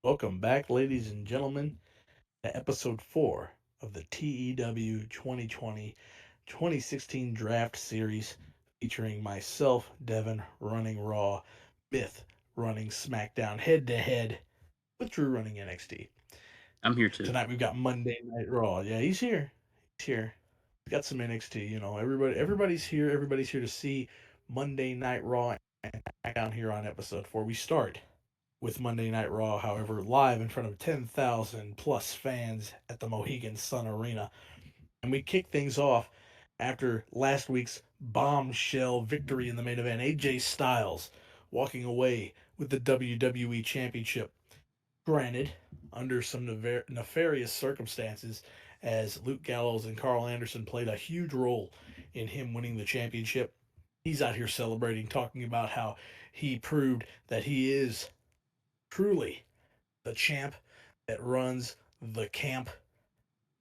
Welcome back, ladies and gentlemen, to episode 4 of the TEW 2020-2016 Draft Series featuring myself, Devin, running Raw, Myth running SmackDown head to head with Drew running NXT. I'm here too. Tonight we've got Monday Night Raw. Yeah, he's here. He's here. We've got some NXT, everybody's here. Everybody's here to see Monday Night Raw and SmackDown here on episode 4. We start with Monday Night Raw, however, live in front of 10,000 plus fans at the Mohegan Sun Arena. And we kick things off after last week's bombshell victory in the main event. AJ Styles walking away with the WWE Championship. Granted, under some nefarious circumstances, as Luke Gallows and Carl Anderson played a huge role in him winning the championship. He's out here celebrating, talking about how he proved that he is truly the champ that runs the camp.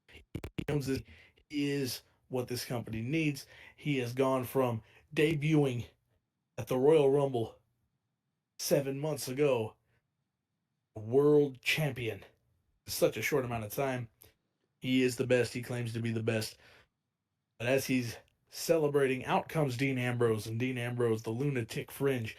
He knows that he is what this company needs. He has gone from debuting at the Royal Rumble 7 months ago, world champion, in such a short amount of time. He is the best. He claims to be the best. But as he's celebrating, out comes Dean Ambrose, and Dean Ambrose, the lunatic fringe,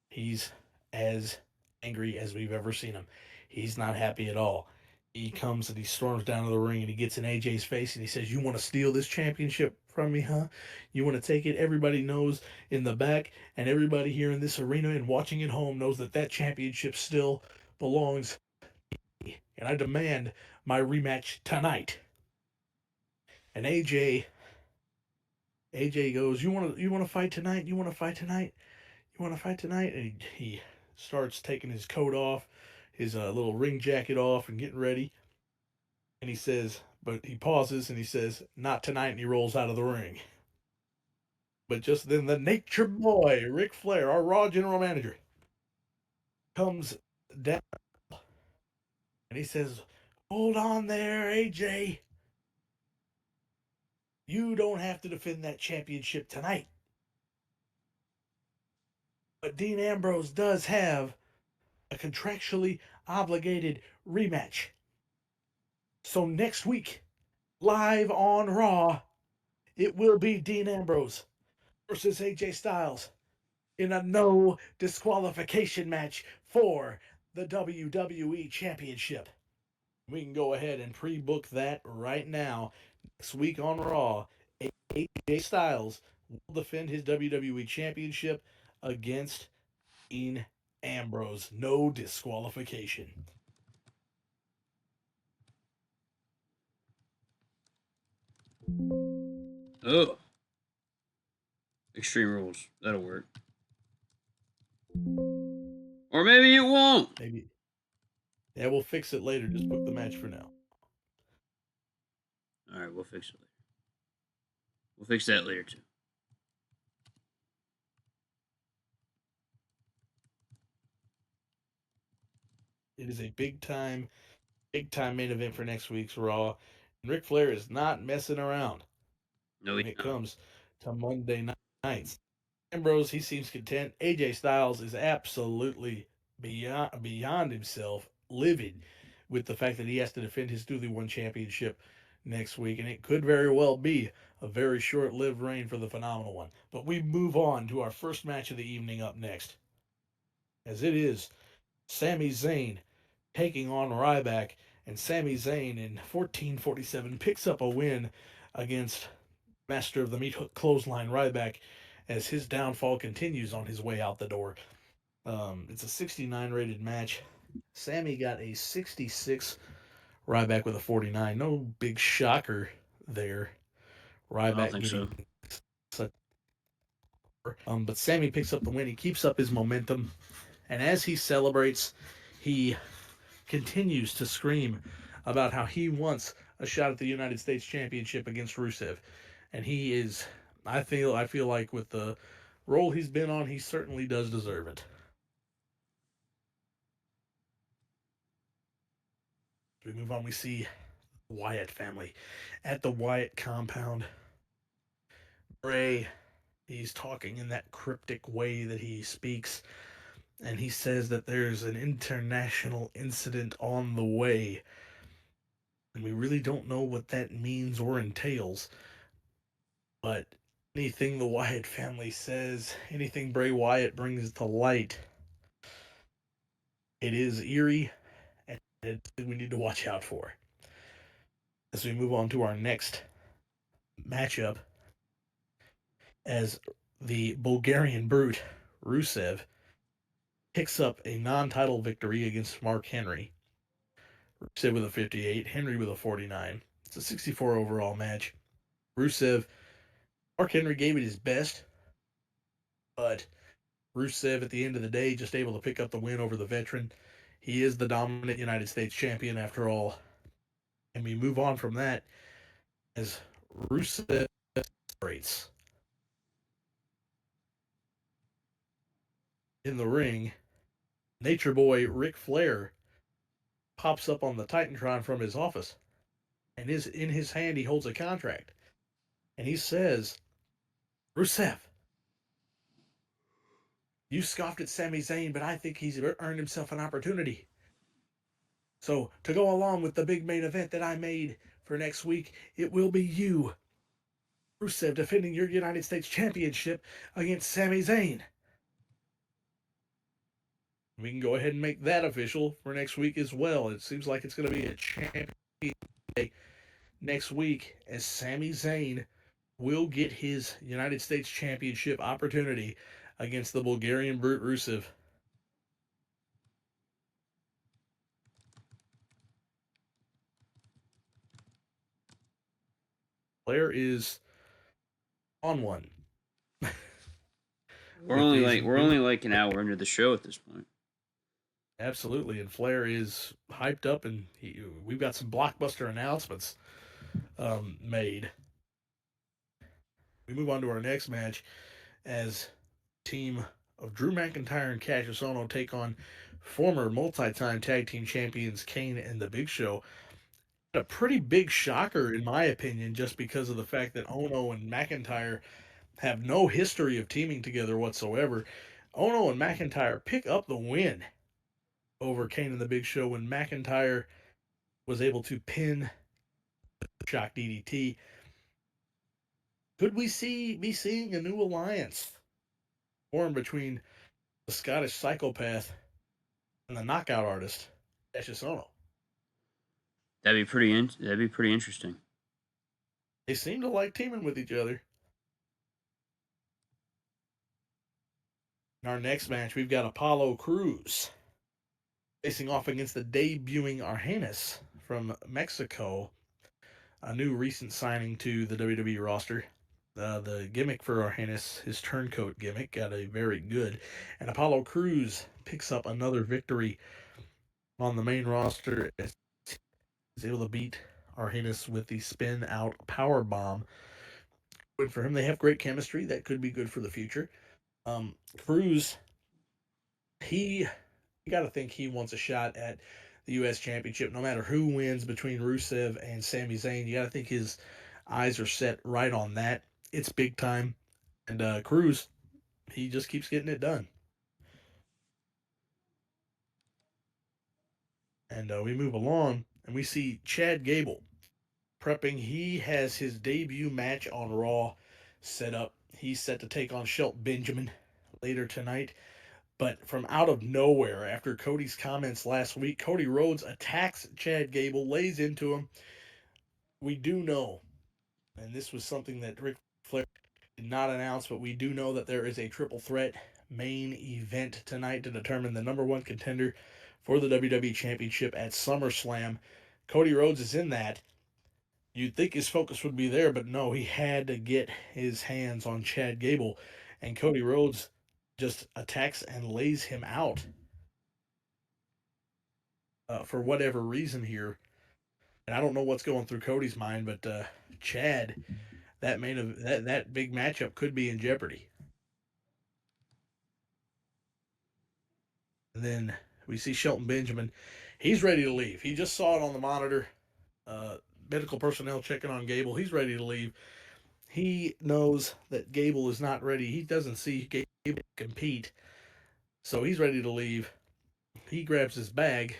he's as angry as we've ever seen him. He's not happy at all. He comes and he storms down to the ring and he gets in AJ's face and he says, "You want to steal this championship from me, huh? You want to take it?" Everybody knows in the back, and everybody here in this arena and watching at home knows that that championship still belongs to me. And I demand my rematch tonight. And AJ goes, "You want to fight tonight? You want to fight tonight? You want to fight tonight?" And he starts taking his coat off, his little ring jacket off, and getting ready. And he says, but he pauses and he says, "Not tonight," and he rolls out of the ring. But just then, the Nature Boy, Ric Flair, our Raw general manager, comes down and he says, "Hold on there, AJ. You don't have to defend that championship tonight. But Dean Ambrose does have a contractually obligated rematch. So next week, live on Raw, it will be Dean Ambrose versus AJ Styles in a no disqualification match for the WWE Championship." We can go ahead and pre book that right now. Next week on Raw, AJ Styles will defend his WWE Championship against Dean Ambrose. No disqualification. Oh, Extreme Rules. That'll work. Or maybe it won't. Maybe. Yeah, we'll fix it later. Just book the match for now. All right, we'll fix it later. We'll fix that later too. It is a big time main event for next week's Raw. And Ric Flair is not messing around No, when he's it not. comes to Monday nights. Ambrose, he seems content. AJ Styles is absolutely beyond himself, livid with the fact that he has to defend his newly won championship next week, and it could very well be a very short-lived reign for the phenomenal one. But we move on to our first match of the evening up next, as it is Sami Zayn taking on Ryback, and Sami Zayn in 14:47 picks up a win against master of the meat hook clothesline Ryback as his downfall continues on his way out the door. It's a 69 rated match. Sammy got a 66, Ryback with a 49. No big shocker there. I don't Ryback think so. getting such. But Sammy picks up the win. He keeps up his momentum. And as he celebrates, he continues to scream about how he wants a shot at the United States Championship against Rusev. And he is, I feel like with the role he's been on, he certainly does deserve it. We move on, we see Wyatt family at the Wyatt compound. Bray, he's talking in that cryptic way that he speaks. and he says that there's an international incident on the way, and we really don't know what that means or entails. But anything the Wyatt family says, anything Bray Wyatt brings to light, it is eerie, and it's we need to watch out for. As we move on to our next matchup, as the Bulgarian Brute, Rusev, picks up a non-title victory against Mark Henry. Rusev with a 58, Henry with a 49. It's a 64 overall match. Rusev, Mark Henry gave it his best, but Rusev at the end of the day just able to pick up the win over the veteran. He is the dominant United States champion after all. And we move on from that as Rusev celebrates. In the ring, Nature Boy Ric Flair pops up on the Titantron from his office. And in his hand he holds a contract. And he says, Rusev, you scoffed at Sami Zayn, but I think he's earned himself an opportunity. So, to go along with the big main event that I made for next week, it will be you, Rusev, defending your United States Championship against Sami Zayn. We can go ahead and make that official for next week as well. It seems like it's going to be a champion day next week as Sami Zayn will get his United States Championship opportunity against the Bulgarian Brute Rusev. Flair is on one. We're only like an hour into the show at this point. Absolutely, and Flair is hyped up, and we've got some blockbuster announcements made. We move on to our next match as team of Drew McIntyre and Cassius Ohno take on former multi-time tag team champions Kane and The Big Show. A pretty big shocker, in my opinion, just because of the fact that Ohno and McIntyre have no history of teaming together whatsoever. Ohno and McIntyre pick up the win over Kane and The Big Show when McIntyre was able to pin Shock DDT. Could we be seeing a new alliance form between the Scottish psychopath and the knockout artist, Cassius Ohno? That'd be pretty interesting. They seem to like teaming with each other. In our next match, we've got Apollo Crews facing off against the debuting Argenis from Mexico, a new recent signing to the WWE roster. The gimmick for Argenis, his turncoat gimmick, got a very good. And Apollo Crews picks up another victory on the main roster as he's able to beat Argenis with the spin out power bomb. Good for him. They have great chemistry. That could be good for the future. Crews, he you got to think he wants a shot at the U.S. Championship, no matter who wins between Rusev and Sami Zayn. You got to think his eyes are set right on that. It's big time. And Crews, he just keeps getting it done. And we move along, and we see Chad Gable prepping. He has his debut match on Raw set up. He's set to take on Shelton Benjamin later tonight. But from out of nowhere, after Cody's comments last week, Cody Rhodes attacks Chad Gable, lays into him. We do know, and this was something that Ric Flair did not announce, but we do know that there is a triple threat main event tonight to determine the number one contender for the WWE Championship at SummerSlam. Cody Rhodes is in that. You'd think his focus would be there, but no, he had to get his hands on Chad Gable, and Cody Rhodes just attacks and lays him out for whatever reason here. And I don't know what's going through Cody's mind, but Chad, that big matchup could be in jeopardy. And then we see Shelton Benjamin. He's ready to leave. He just saw it on the monitor. Uh, Medical personnel checking on Gable. He's ready to leave. He knows that Gable is not ready. He doesn't see Gable compete. So he's ready to leave. He grabs his bag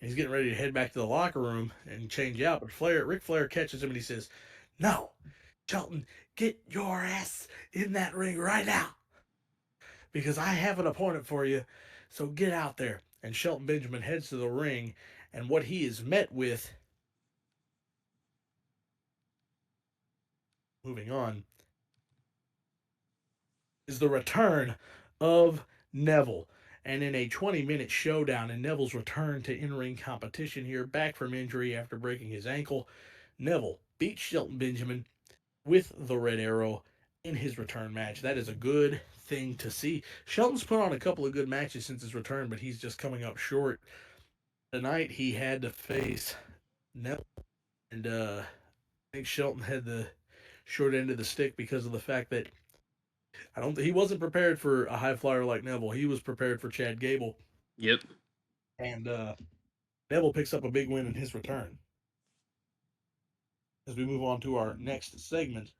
and he's getting ready to head back to the locker room and change out. But Ric Flair catches him and he says, "No, Shelton, get your ass in that ring right now because I have an appointment for you. So get out there." And Shelton Benjamin heads to the ring, and what he is met with, moving on, is the return of Neville. And in a 20-minute showdown, and Neville's return to in-ring competition here, back from injury after breaking his ankle, Neville beats Shelton Benjamin with the Red Arrow in his return match. That is a good thing to see. Shelton's put on a couple of good matches since his return, but he's just coming up short. Tonight he had to face Neville, and I think Shelton had the short end of the stick because of the fact that I don't. He wasn't prepared for a high flyer like Neville. He was prepared for Chad Gable, Yep. and Neville picks up a big win in his return. As we move on to our next segment,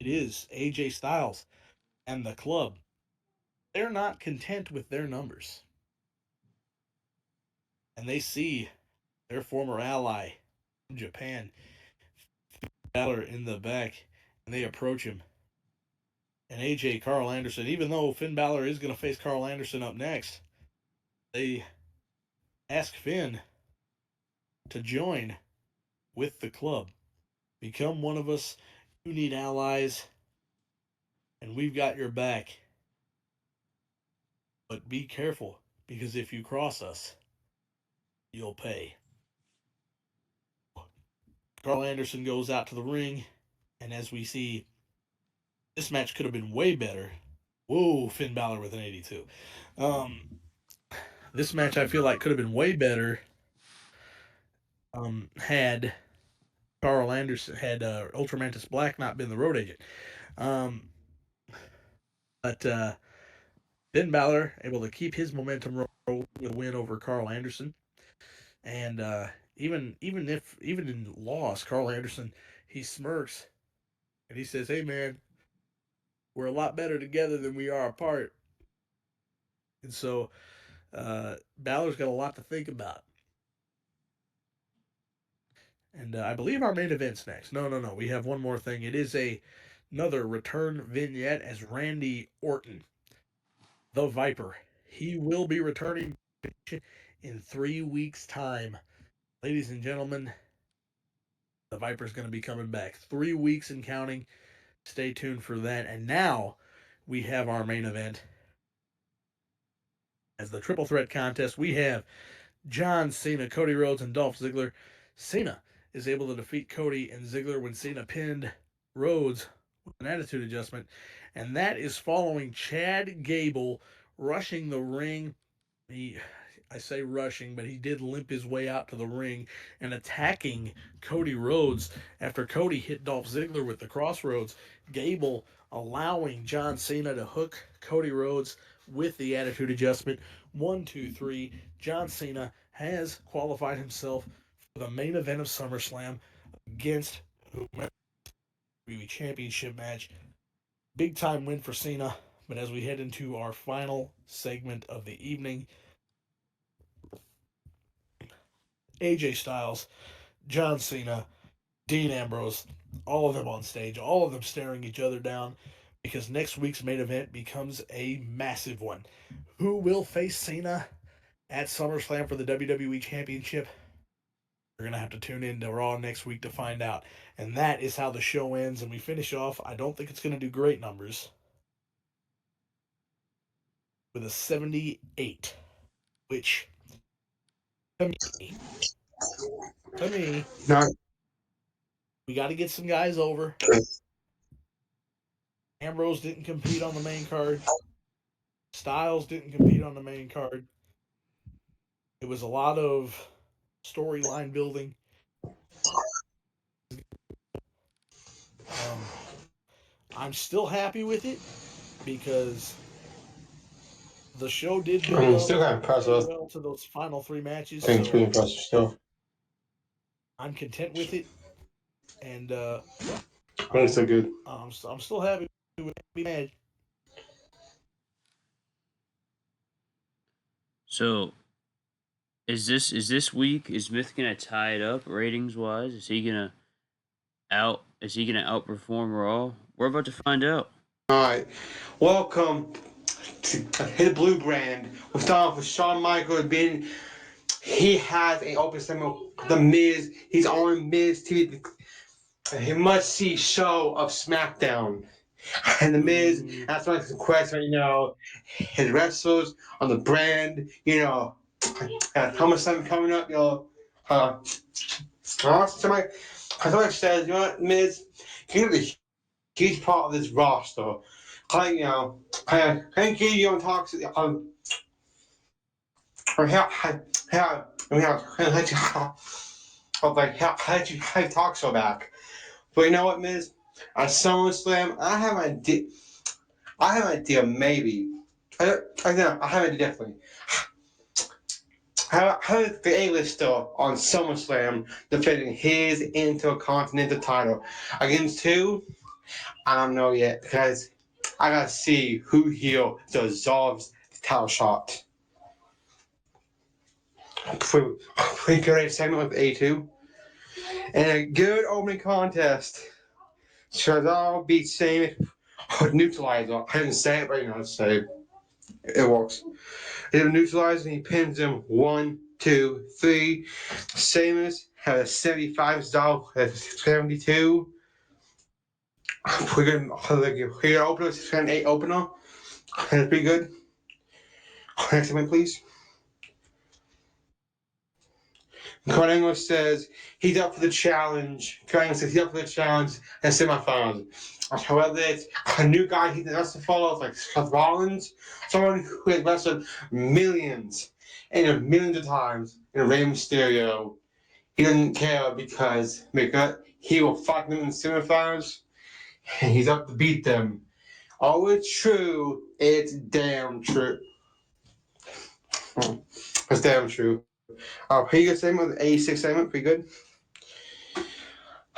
it is AJ Styles and the club. They're not content with their numbers, and they see their former ally from Japan, Balor, in the back, and they approach him. And AJ, Carl Anderson, even though Finn Balor is going to face Carl Anderson up next, they ask Finn to join with the club. Become one of us. You need allies, and we've got your back. But be careful, because if you cross us, you'll pay. Carl Anderson goes out to the ring, and as we see, this match could have been way better. Whoa, Finn Balor with an 82. This match I feel like could have been way better had Carl Anderson, had Ultramantis Black not been the road agent. Um, but Finn Balor able to keep his momentum roll with a win over Carl Anderson. And even in loss, Carl Anderson, he smirks and he says, "Hey man, we're a lot better together than we are apart." And so Balor's got a lot to think about. And I believe our main event's next. No. We have one more thing. It is another return vignette as Randy Orton, the Viper. He will be returning in 3 weeks' time. Ladies and gentlemen, the Viper's going to be coming back. 3 weeks and counting. Stay tuned for that. And now we have our main event. As the triple threat contest, we have John Cena, Cody Rhodes, and Dolph Ziggler. Cena is able to defeat Cody and Ziggler when Cena pinned Rhodes with an attitude adjustment. And that is following Chad Gable rushing the ring. I say rushing, but he did limp his way out to the ring and attacking Cody Rhodes after Cody hit Dolph Ziggler with the crossroads. Gable allowing John Cena to hook Cody Rhodes with the attitude adjustment. 1, 2, 3. John Cena has qualified himself for the main event of SummerSlam against the WWE Championship match. Big time win for Cena. But as we head into our final segment of the evening, AJ Styles, John Cena, Dean Ambrose, all of them on stage, all of them staring each other down because next week's main event becomes a massive one. Who will face Cena at SummerSlam for the WWE Championship? You're going to have to tune in to Raw next week to find out. And that is how the show ends. And we finish off. I don't think it's going to do great numbers with a 78, which to me, Not we got to get some guys over. Ambrose didn't compete on the main card. Styles didn't compete on the main card. It was a lot of storyline building. I'm still happy with it because the show did build up still got impressive. well to those final 3 matches. I think it's pretty So impressive still. I'm content with it, and I think it's so good. I'm still happy with it. So is this week? Is Smith gonna tie it up ratings wise? Is he gonna outperform Raw? We're about to find out. All right. Welcome to his blue brand. We're starting off with Shawn Michaels being. He has an open segment with The Miz. He's on Miz TV. He must see show of Smackdown. And The Miz, that's why some question, his wrestlers on the brand, how much time coming up, somebody says, Miz, you're the huge part of this roster. I give you on talks, or how did you talk so back? But you know what, Miz? On SummerSlam, I have an idea, maybe. I have an idea, definitely. How is the A-lister on SummerSlam defending his Intercontinental title against who? I don't know yet, because I gotta see who here deserves the title shot. Pretty good segment with A2. And a good opening contest. Shazal beats Sami Neutralizer. I didn't say it, but you know, say it works. He neutralizes and he pins him 1, 2, 3. Samus has a 75 style, 72. We're gonna open it, 8 opener. That's pretty good. Next segment, please. Kurt Angle says he's up for the challenge. Kurt Angle says he's up for the challenge and semifinals. However, it's a new guy he has to follow, like Seth Rollins, someone who has wrestled millions and millions of times in Rey Mysterio. He doesn't care because he will fight them in the semifinals and he's up to beat them. Oh, it's true. It's damn true. It's damn true. Pretty good segment with A6 segment, pretty good.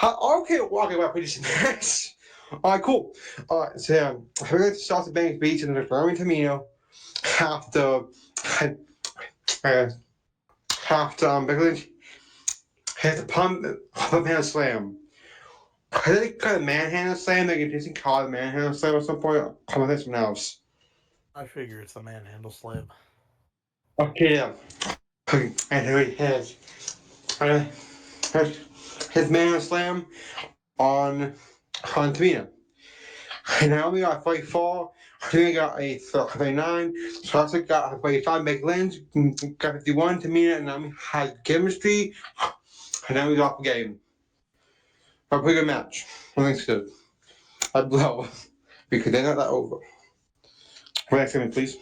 Okay, walking about pretty nice. Alright, cool. Alright, so we're going to start the Bank Beach and the Roman Tamino after Becky has the pump handle slam. I think kind of manhandle slam. They can just call it manhandle slam at some point. Come on, something else. I figure it's the manhandle slam. Okay, yeah. And here he has his manhandle slam on Tamino. And Naomi got 44. Tamina got a 39. Sasha got a 45. Becky Lynch got 51. Tamina and Naomi had chemistry. And Naomi's off the game. A pretty good match. I think it's good. I'd blow because they're not that over. Next segment, please.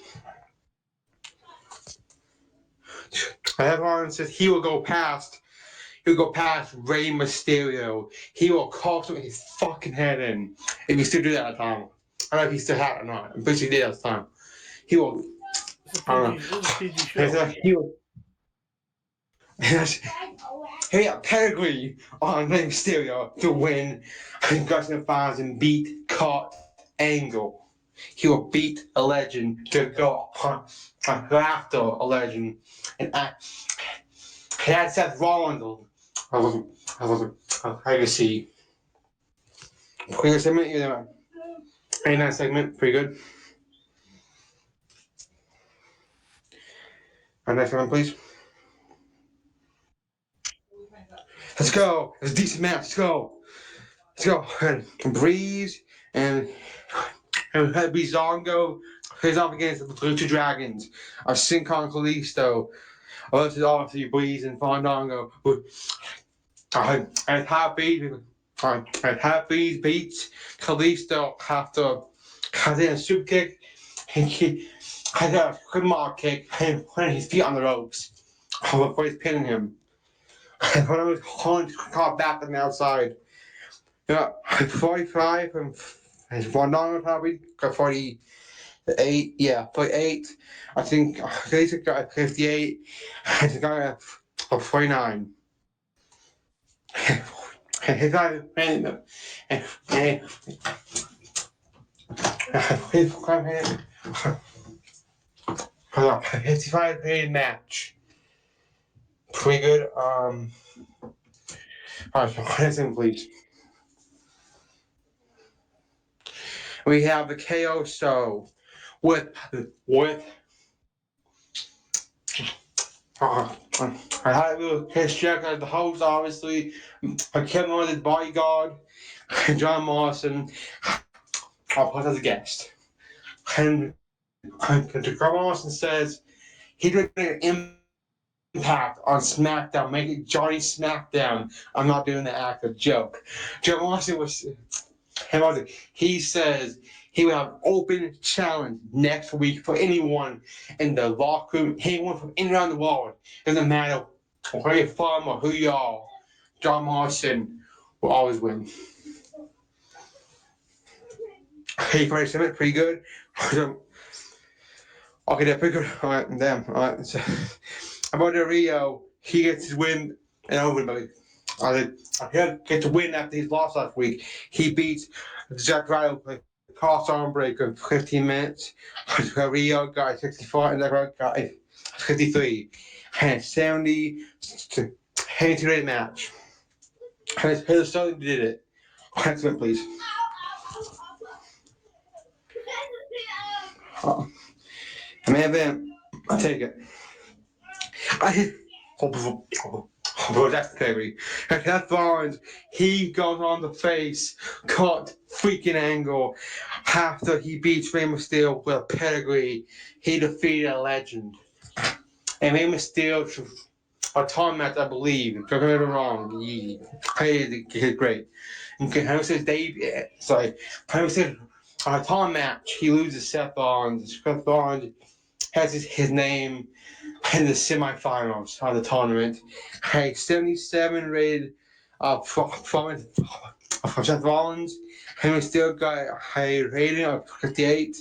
I have on says he will go past Rey Mysterio. He will cost him his fucking head in if he still do that at the time. I don't know if he still had it or not. I'm pretty sure he did at the time. He will. This is a PG show. He will. He got pedigree on Rey Mysterio to win Congressional Finals and beat Kurt Angle. He will beat a legend to go after a legend. And he had Seth Rollins. I can see. Pretty good segment, yeah. 89 segment, pretty good. Our next one, please. Let's go. It's a decent match. Let's go. Let's go. And Breeze and Bizongo plays off against the Blue Two Dragons. Our Sincon Kalisto. This is obviously Breeze and Fandango. And Happy beats Kalisto after in a soup kick. And he had a good mock kick and putting his feet on the ropes before he's pinning him. And when I was caught back on the outside. Yeah, 45 and Fandango probably got 48. Yeah, 48. I think Kalisto got 58. And the guy got 49. His eyes and 55 rated match. Pretty good. Alright, listen, please. We have the KO show with I had a little piss check as the host, obviously. I kept on his bodyguard, John Morrison. I'll put as a guest. And John Morrison says he did an impact on SmackDown, make it Johnny Smackdown. I'm not doing the act of joke. John Morrison he says he will have open challenge next week for anyone in the locker room, anyone from in around the world. Doesn't matter where you're from or who you are. John Morrison will always win. Hey, can I say it? Pretty good. Okay, they're pretty good. All right, damn. All right. So, about the Rio, he gets his win and over, but he gets to win after his loss last week. He beats Zack Ryder with a cross arm break in 15 minutes. Rio got 64 and Zack got 53. And 70 to 82 rate match. And Heather Sterling did it. Next one, please. Man, I'll take it. Bro, that's scary. Seth Rollins, he goes on the face, cut freaking angle. After he beats Rey Mysterio with a pedigree, he defeated a legend. And Rey Mysterio, a time match, I believe. Don't get me wrong. He's great. Okay, how says Dave? Sorry, how says a time match? He loses Seth Rollins. Seth Rollins has his name in the semifinals of the tournament. A 77 rated performance from Seth Rollins, and we still got a rating of 58.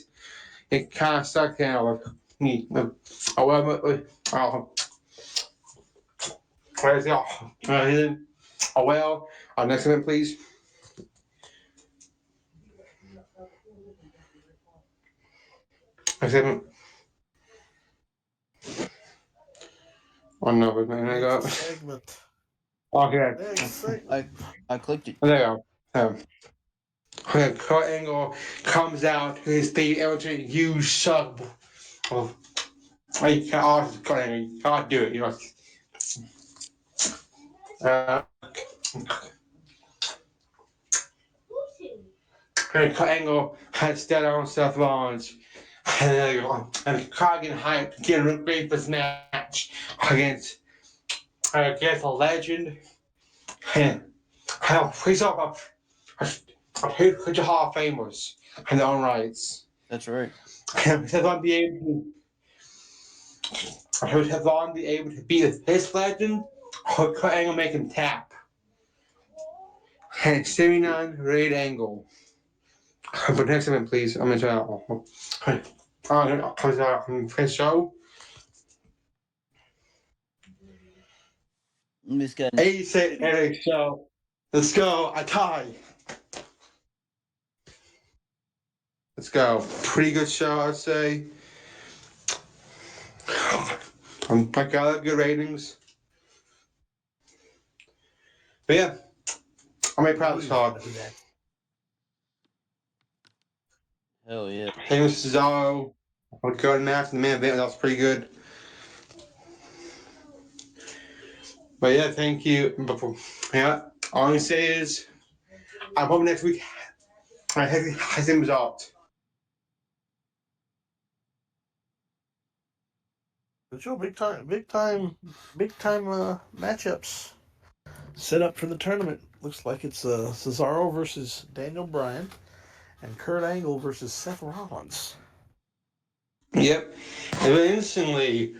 It kind of sucked out with me. Well, next event, please. Next event. Oh no, we're gonna go. Segment. Okay. Next segment. I clicked it. There you go. Kurt Angle comes out to his feet, everything you sub. I can't do it, you know. Kurt Angle has that on Seth Rollins. And Cargan hyped, getting ready for this match against a legend. And he's up a huge Hall of Famers in their own rights. That's right. Seth Rollins be able to Seth Rollins be able to beat this legend, or Kurt Angle make him tap. And 79 rated Angle. But next time, please, I'm gonna try to first show. This guy. 86 Eric show. Let's go. I tie. Let's go. Pretty good show, I'd say. I got good ratings. But yeah, I'm very proud of this card. Hell yeah. Hey, Mr. Cesaro. I would go to match in the main event. That was pretty good. But yeah, thank you. Yeah, all I'm gonna say is, I hope next week I have the same result. Show big time matchups set up for the tournament. Looks like it's Cesaro versus Daniel Bryan and Kurt Angle versus Seth Rollins. Yep. And then instantly,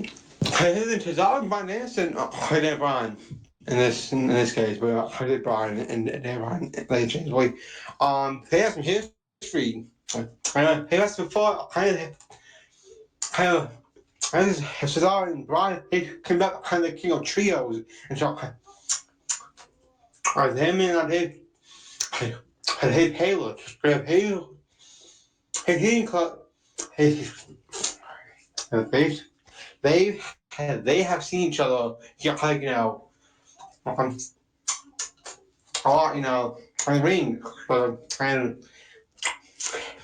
I think Cesaro and Bryan Anderson, Daniel Bryan in this case, but I did Bryan and Daniel Bryan later changeably. They have some history. He has before Cesaro and Bryan, they came back kind of the king of trios, and so him and I hate Halo. Halo. He didn't They have seen each other, like, um, a lot, in the ring, and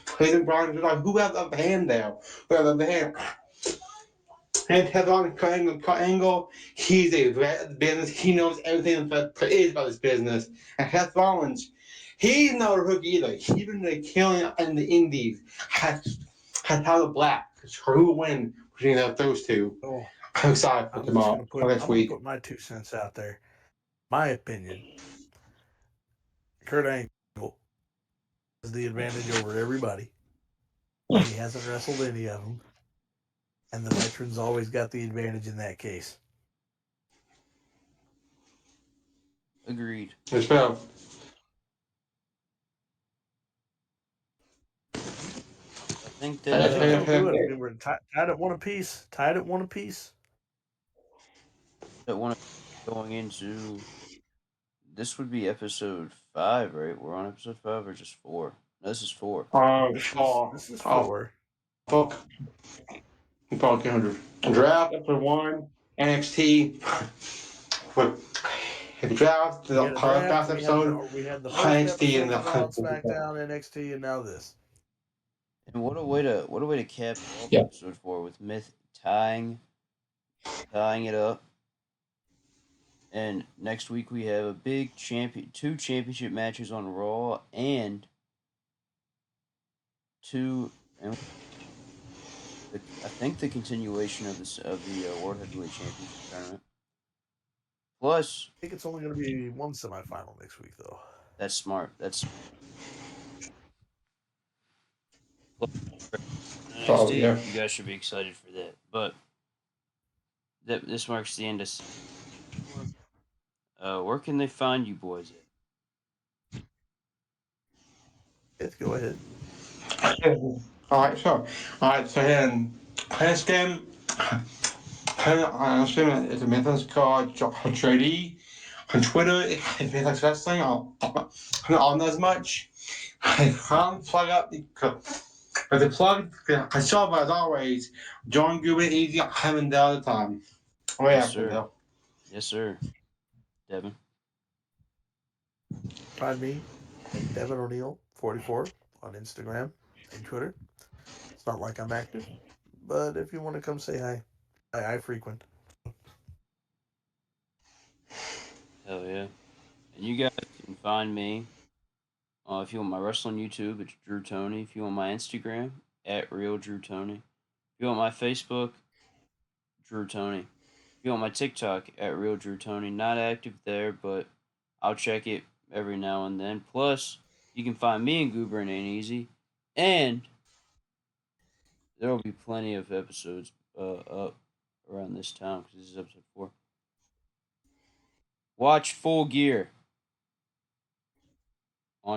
Cleveland Browns, like, who has the hand there? Who has the hand? And Kevin Cut Angle, he's a vet of the business. He knows everything that is about this business. And Seth Rollins, he's not a rookie either. He's been killing in the indies. Has Tyler Black. Who will win between those two? Oh, I'm excited for I'm tomorrow, just for gonna next week. put my 2 cents out there. My opinion: Kurt Angle has the advantage over everybody. He hasn't wrestled any of them, and the veterans always got the advantage in that case. Agreed. Yes, ma'am. I think I that think they'll do it. I mean, we're tied at one apiece. Tied at one apiece. that one going into this would be episode 5, right? We're on episode 5 or just 4? No, this is 4. This is 4. Fuck. Fuck 100. Draft episode 1, NXT. The draft, We the had a draft. last episode, We had the first NXT, and episode of Raw, the SmackDown, NXT, and now this. And what a way to cap off Yeah. episode 4 with Myth tying it up. And next week we have a big two championship matches on Raw and I think the continuation of the World Heavyweight Championship tournament. Plus, I think it's only going to be one semifinal next week, though. that's smart. That's Oh, yeah. You guys should be excited for that. But this marks the end of. Where can they find you boys at? Let's go ahead. Alright, sure. Alright, so then, Instagram, Instagram is a Mythos called JD. On Twitter, it's Mythos Wrestling. I'm not on as much. I can't plug up but the plug, I saw, as always, John Goober, easy, I haven't done all the time. Oh, yeah, Yes, sir. Yes, sir. Devin. Find me at Devin O'Neill 44 on Instagram and Twitter. It's not like I'm active, but if you want to come say hi, I frequent. Hell yeah. And you guys can find me if you want my wrestling YouTube, it's Drew Tony. If you want my Instagram, at Real Drew Tony. If you want my Facebook, Drew Tony. If you want my TikTok, at Real Drew Tony. Not active there, but I'll check it every now and then. Plus, you can find me and Goober and Ain't Easy. And there will be plenty of episodes up around this time because this is episode 4. Watch Full Gear.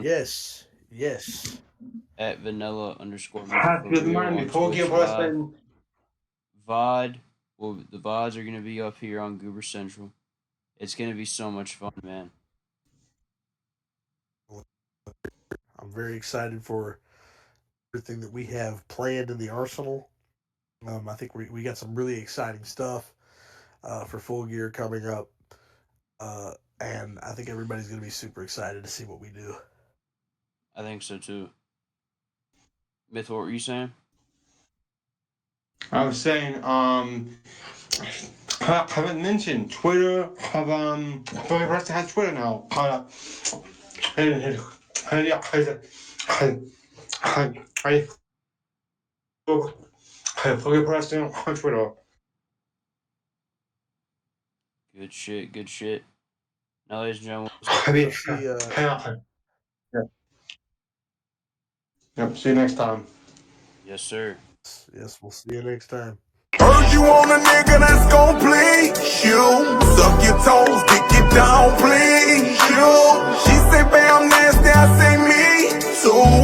Yes. At vanilla_. Good morning, Full Gear Wrestling. VOD. Well, the VODs are going to be up here on Goober Central. It's going to be so much fun, man. I'm very excited for everything that we have planned in the arsenal. I think we got some really exciting stuff for Full Gear coming up. And I think everybody's going to be super excited to see what we do. I think so too. Myth, what were you saying? I was saying, I haven't mentioned Twitter. The rest has Twitter now. Fully Preston on Twitter. Good shit. Now, ladies and gentlemen, see you next time. yes, sir. Yes, we'll see you next time. Heard you on a nigga that's gon' please you. Suck your toes, dick it down, please you. She say, bam, nasty, I say me too.